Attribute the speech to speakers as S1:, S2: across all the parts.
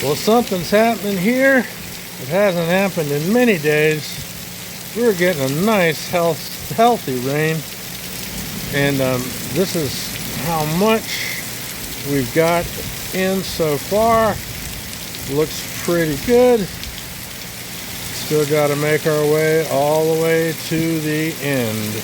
S1: Well, something's happening here. It hasn't happened in many days. We're getting a nice, healthy rain. And this is how much we've got in so far. Looks pretty good. Still got to make our way all the way to the end.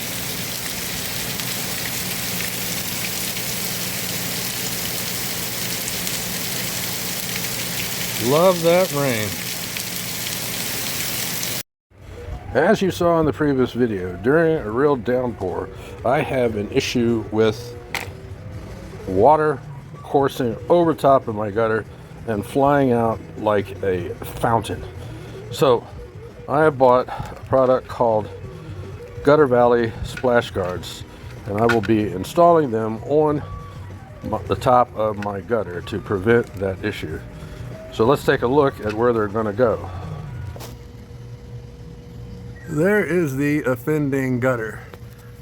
S1: Love that rain. As you saw in the previous video, during a real downpour, I have an issue with water coursing over top of my gutter and flying out like a fountain. So I have bought a product called Gutter Valley Splash Guards, and I will be installing them on the top of my gutter to prevent that issue. So let's take a look at where they're going to go. There is the offending gutter.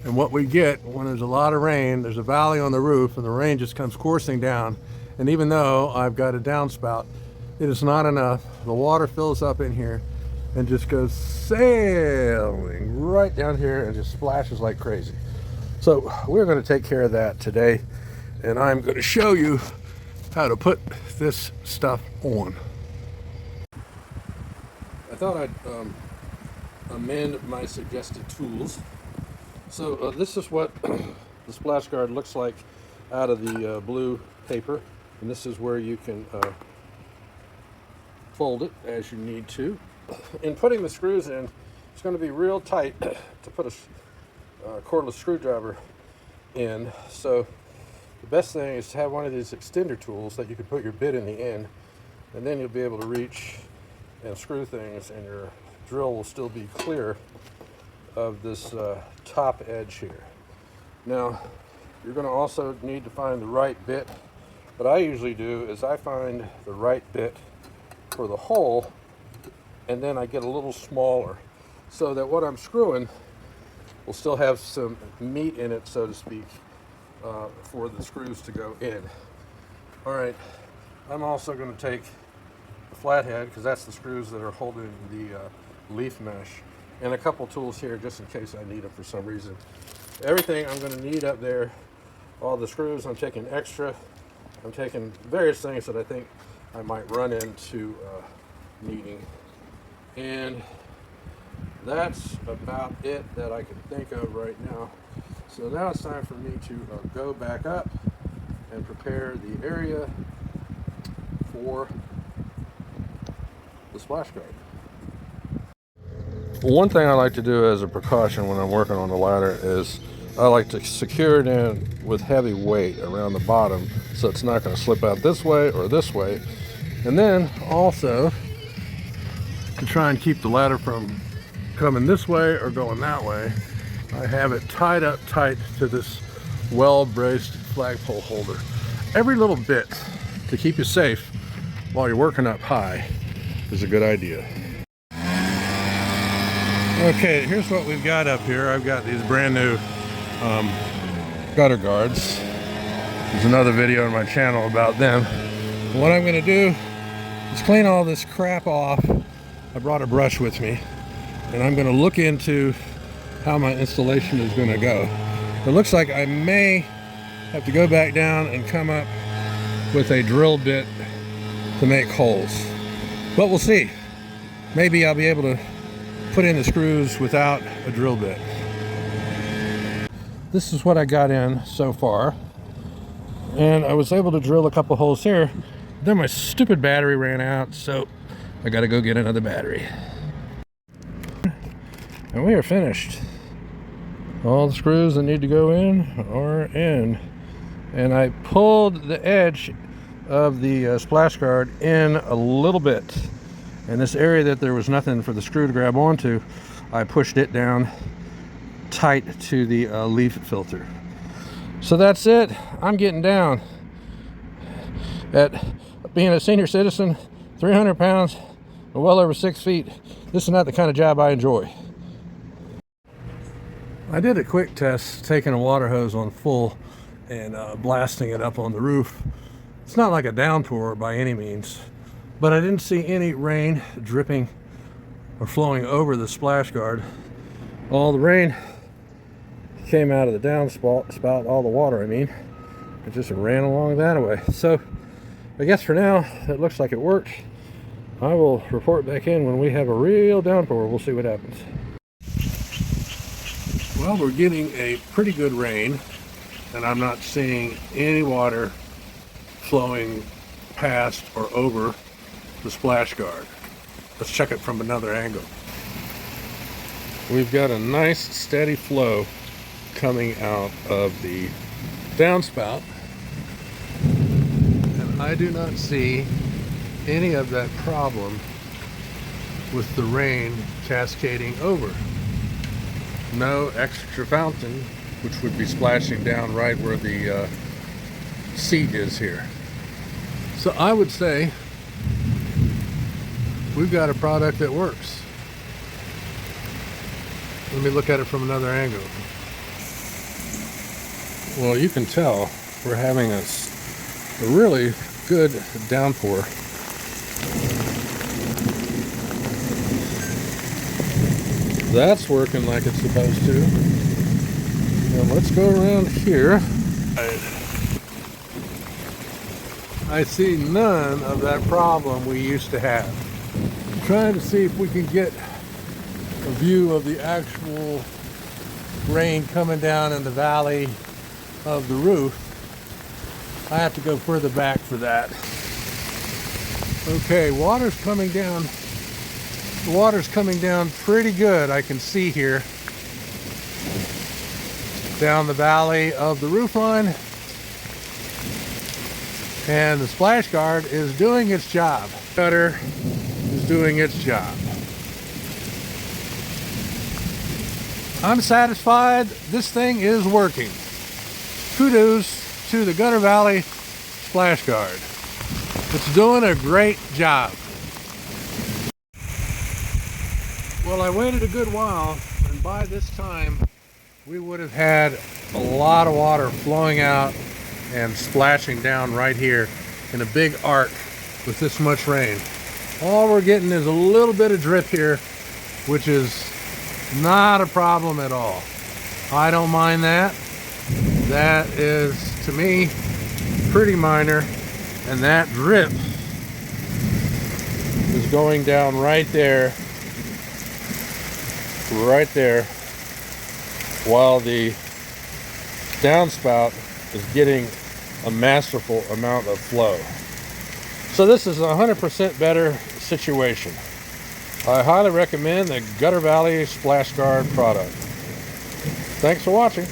S1: And what we get when there's a lot of rain, there's a valley on the roof and the rain just comes coursing down. And even though I've got a downspout, it is not enough. The water fills up in here and just goes sailing right down here and just splashes like crazy. So we're going to take care of that today. And I'm going to show you how to put this stuff on. I thought I'd amend my suggested tools. So this is what the splash guard looks like out of the blue paper, and this is where you can fold it as you need to. In putting the screws in, it's going to be real tight to put a cordless screwdriver in. So the best thing is to have one of these extender tools that you can put your bit in the end, and then you'll be able to reach and screw things, and your drill will still be clear of this top edge here. Now, you're going to also need to find the right bit. What I usually do is I find the right bit for the hole, and then I get a little smaller so that what I'm screwing will still have some meat in it, so to speak, for the screws to go in. All right, I'm also going to take the flathead, because that's the screws that are holding the leaf mesh, and a couple tools here just in case I need them for some reason. Everything I'm going to need up there, all the screws, I'm taking extra. I'm taking various things that I think I might run into needing. And that's about it that I can think of right now. So now it's time for me to go back up and prepare the area for the splash guard. One thing I like to do as a precaution when I'm working on the ladder is I like to secure it in with heavy weight around the bottom so it's not going to slip out this way or this way. And then also to try and keep the ladder from coming this way or going that way, I have it tied up tight to this well-braced flagpole holder. Every little bit to keep you safe while you're working up high is a good idea. Okay, here's what we've got up here. I've got these brand new gutter guards. There's another video on my channel about them. What I'm going to do is clean all this crap off. I brought a brush with me, and I'm going to look into how my installation is going to go. It looks like I may have to go back down and come up with a drill bit to make holes, but we'll see. Maybe I'll be able to put in the screws without a drill bit. This is what I got in so far, and I was able to drill a couple holes here. Then my stupid battery ran out, so I gotta go get another battery. And we are finished. All the screws that need to go in are in. And I pulled the edge of the splash guard in a little bit. And this area that there was nothing for the screw to grab onto, I pushed it down tight to the leaf filter. So that's it. I'm getting down. At being a senior citizen, 300 pounds, well over 6 feet, this is not the kind of job I enjoy. I did a quick test taking a water hose on full and blasting it up on the roof. It's not like a downpour by any means, but I didn't see any rain dripping or flowing over the splash guard. All the rain came out of the downspout, all the water, I mean. It just ran along that way. So I guess for now, it looks like it works. I will report back in when we have a real downpour. We'll see what happens. Well, we're getting a pretty good rain, and I'm not seeing any water flowing past or over the splash guard. Let's check it from another angle. We've got a nice steady flow coming out of the downspout, and I do not see any of that problem with the rain cascading over. No extra fountain, which would be splashing down right where the seat is here. So I would say we've got a product that works. Let me look at it from another angle. Well, you can tell we're having a really good downpour. That's working like it's supposed to. Now let's go around here. I see none of that problem we used to have. I'm trying to see if we can get a view of the actual rain coming down in the valley of the roof. I have to go further back for that. Okay, water's coming down. The water's coming down pretty good, I can see here. Down the valley of the roof line. And the splash guard is doing its job. Gutter is doing its job. I'm satisfied. This thing is working. Kudos to the Gutter Valley splash guard. It's doing a great job. Well, I waited a good while, and by this time we would have had a lot of water flowing out and splashing down right here in a big arc with this much rain. All we're getting is a little bit of drip here, which is not a problem at all. I don't mind that. That is, to me, pretty minor, and that drip is going down right there, while the downspout is getting a masterful amount of flow. So this is a 100% better situation. I highly recommend the Gutter Valley Splash Guard product. Thanks for watching.